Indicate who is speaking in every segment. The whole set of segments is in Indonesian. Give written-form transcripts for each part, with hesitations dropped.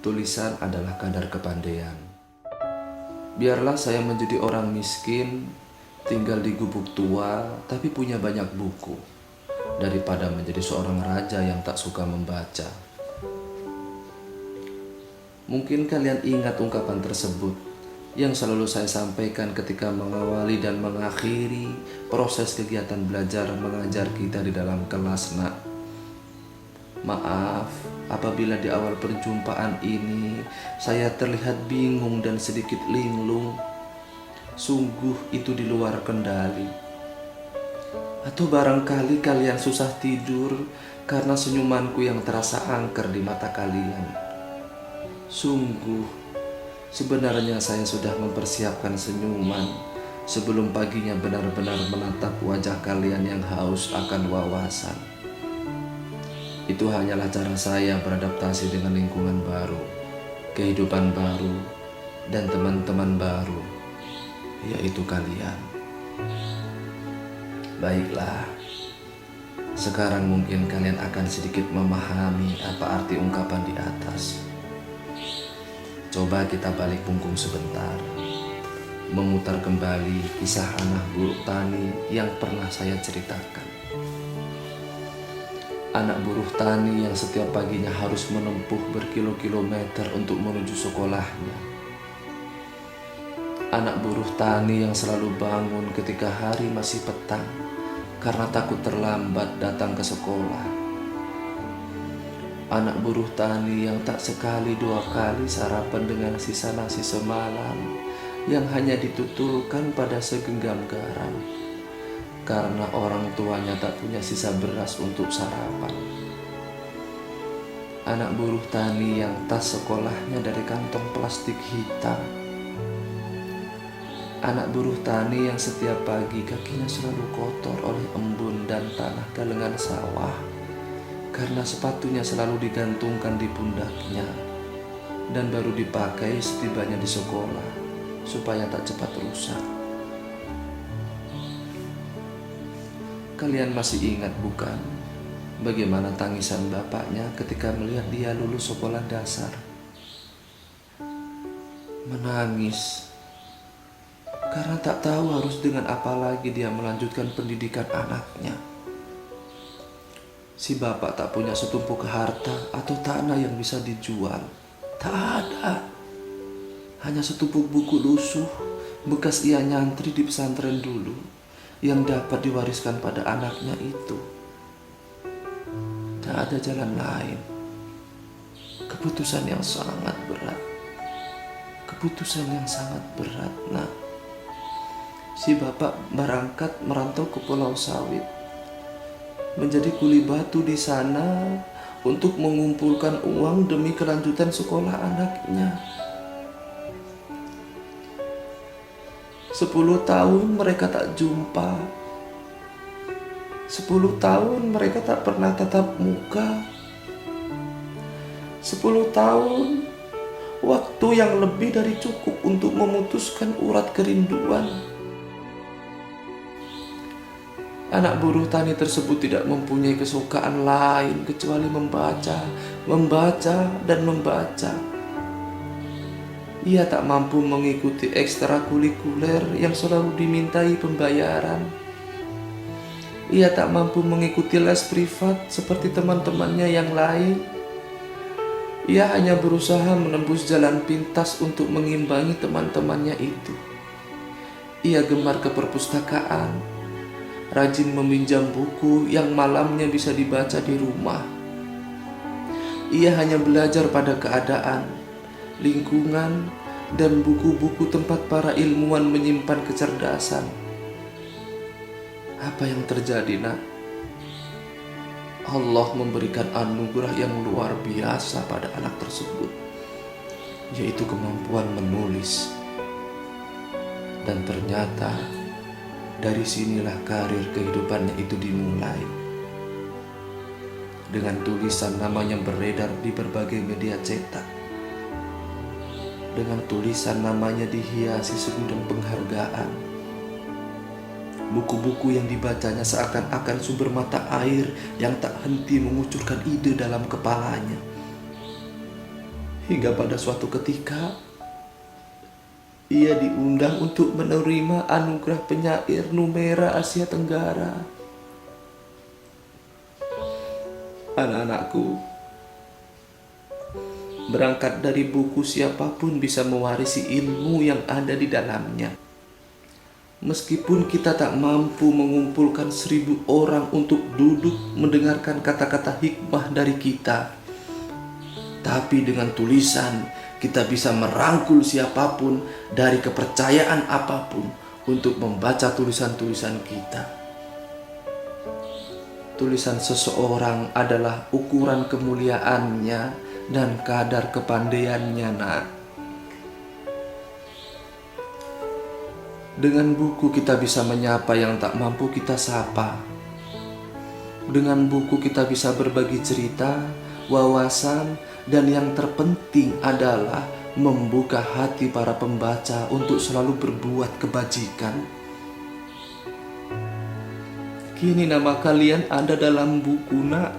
Speaker 1: Tulisan adalah kadar kepandaian. Biarlah saya menjadi orang miskin, tinggal di gubuk tua, tapi punya banyak buku, daripada menjadi seorang raja yang tak suka membaca. Mungkin kalian ingat ungkapan tersebut yang selalu saya sampaikan ketika mengawali dan mengakhiri proses kegiatan belajar mengajar kita di dalam kelas, nak. Maaf apabila di awal perjumpaan ini saya terlihat bingung dan sedikit linglung. Sungguh itu di luar kendali. Atau barangkali kalian susah tidur karena senyumanku yang terasa angker di mata kalian. Sungguh, sebenarnya saya sudah mempersiapkan senyuman sebelum paginya benar-benar menatap wajah kalian yang haus akan wawasan. Itu hanyalah cara saya beradaptasi dengan lingkungan baru, kehidupan baru, dan teman-teman baru, yaitu kalian. Baiklah, sekarang mungkin kalian akan sedikit memahami apa arti ungkapan di atas. Coba kita balik punggung sebentar, memutar kembali kisah anak buruh tani yang pernah saya ceritakan. Anak buruh tani yang setiap paginya harus menempuh berkilo-kilometer untuk menuju sekolahnya. Anak buruh tani yang selalu bangun ketika hari masih petang karena takut terlambat datang ke sekolah. Anak buruh tani yang tak sekali dua kali sarapan dengan sisa nasi semalam yang hanya ditutulkan pada segenggam garam karena orang tuanya tak punya sisa beras untuk sarapan. Anak buruh tani yang tas sekolahnya dari kantong plastik hitam. Anak buruh tani yang setiap pagi kakinya selalu kotor oleh embun dan tanah galengan sawah karena sepatunya selalu digantungkan di pundaknya dan baru dipakai setibanya di sekolah supaya tak cepat rusak. Kalian masih ingat bukan bagaimana tangisan bapaknya ketika melihat dia lulus sekolah dasar? Menangis karena tak tahu harus dengan apa lagi dia melanjutkan pendidikan anaknya. Si bapak tak punya setumpuk harta atau tanah yang bisa dijual. Tak ada. Hanya setumpuk buku lusuh bekas ia nyantri di pesantren dulu yang dapat diwariskan pada anaknya itu. Tak ada jalan lain. Keputusan yang sangat berat. Keputusan yang sangat berat, nak. Si bapak berangkat merantau ke Pulau Sawit, menjadi kuli batu di sana untuk mengumpulkan uang demi kelanjutan sekolah anaknya. 10 tahun mereka tak jumpa. 10 tahun mereka tak pernah tatap muka. 10 tahun, waktu yang lebih dari cukup untuk memutuskan urat kerinduan. Anak buruh tani tersebut tidak mempunyai kesukaan lain kecuali membaca, dan membaca. Ia tak mampu mengikuti ekstrakurikuler yang selalu dimintai pembayaran. Ia tak mampu mengikuti les privat seperti teman-temannya yang lain. Ia hanya berusaha menembus jalan pintas untuk mengimbangi teman-temannya itu. Ia gemar ke perpustakaan, rajin meminjam buku yang malamnya bisa dibaca di rumah. Ia hanya belajar pada keadaan, lingkungan, dan buku-buku tempat para ilmuwan menyimpan kecerdasan. Apa yang terjadi, nak? Allah memberikan anugerah yang luar biasa pada anak tersebut, yaitu kemampuan menulis. Dan ternyata dari sinilah karir kehidupannya itu dimulai. Dengan tulisan namanya beredar di berbagai media cetak. Dengan tulisan namanya dihiasi segudang penghargaan. Buku-buku yang dibacanya seakan-akan sumber mata air yang tak henti mengucurkan ide dalam kepalanya. Hingga pada suatu ketika, ia diundang untuk menerima anugerah penyair Numera Asia Tenggara. Anak-anakku, berangkat dari buku siapapun bisa mewarisi ilmu yang ada di dalamnya. Meskipun kita tak mampu mengumpulkan 1000 orang untuk duduk mendengarkan kata-kata hikmah dari kita, tapi dengan tulisan kita bisa merangkul siapapun dari kepercayaan apapun untuk membaca tulisan-tulisan kita. Tulisan seseorang adalah ukuran kemuliaannya dan kadar kepandaiannya, nak. Dengan buku kita bisa menyapa yang tak mampu kita sapa. Dengan buku kita bisa berbagi cerita, wawasan, dan yang terpenting adalah membuka hati para pembaca untuk selalu berbuat kebajikan. Kini nama kalian ada dalam buku, nak.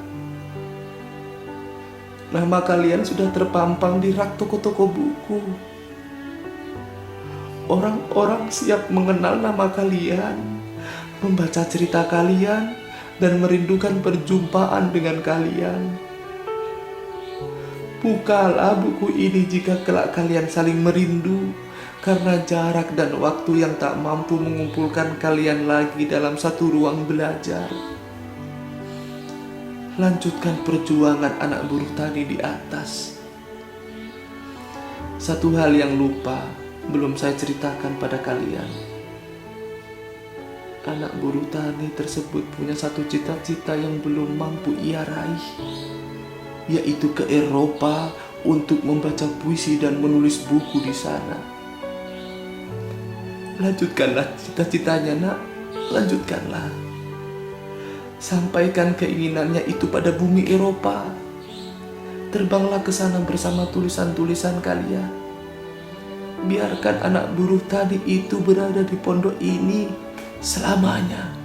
Speaker 1: Nama kalian sudah terpampang di rak toko-toko buku. Orang-orang siap mengenal nama kalian, membaca cerita kalian, dan merindukan perjumpaan dengan kalian. Bukalah buku ini jika kelak kalian saling merindu karena jarak dan waktu yang tak mampu mengumpulkan kalian lagi dalam satu ruang belajar. Lanjutkan perjuangan anak buruh tani di atas. Satu hal yang lupa belum saya ceritakan pada kalian. Anak buruh tani tersebut punya satu cita-cita yang belum mampu ia raih, yaitu ke Eropa untuk membaca puisi dan menulis buku di sana. Lanjutkanlah cita-citanya, nak. Lanjutkanlah. Sampaikan keinginannya itu pada bumi Eropa. Terbanglah ke sana bersama tulisan-tulisan kalian. Biarkan anak buruh tani itu berada di pondok ini selamanya.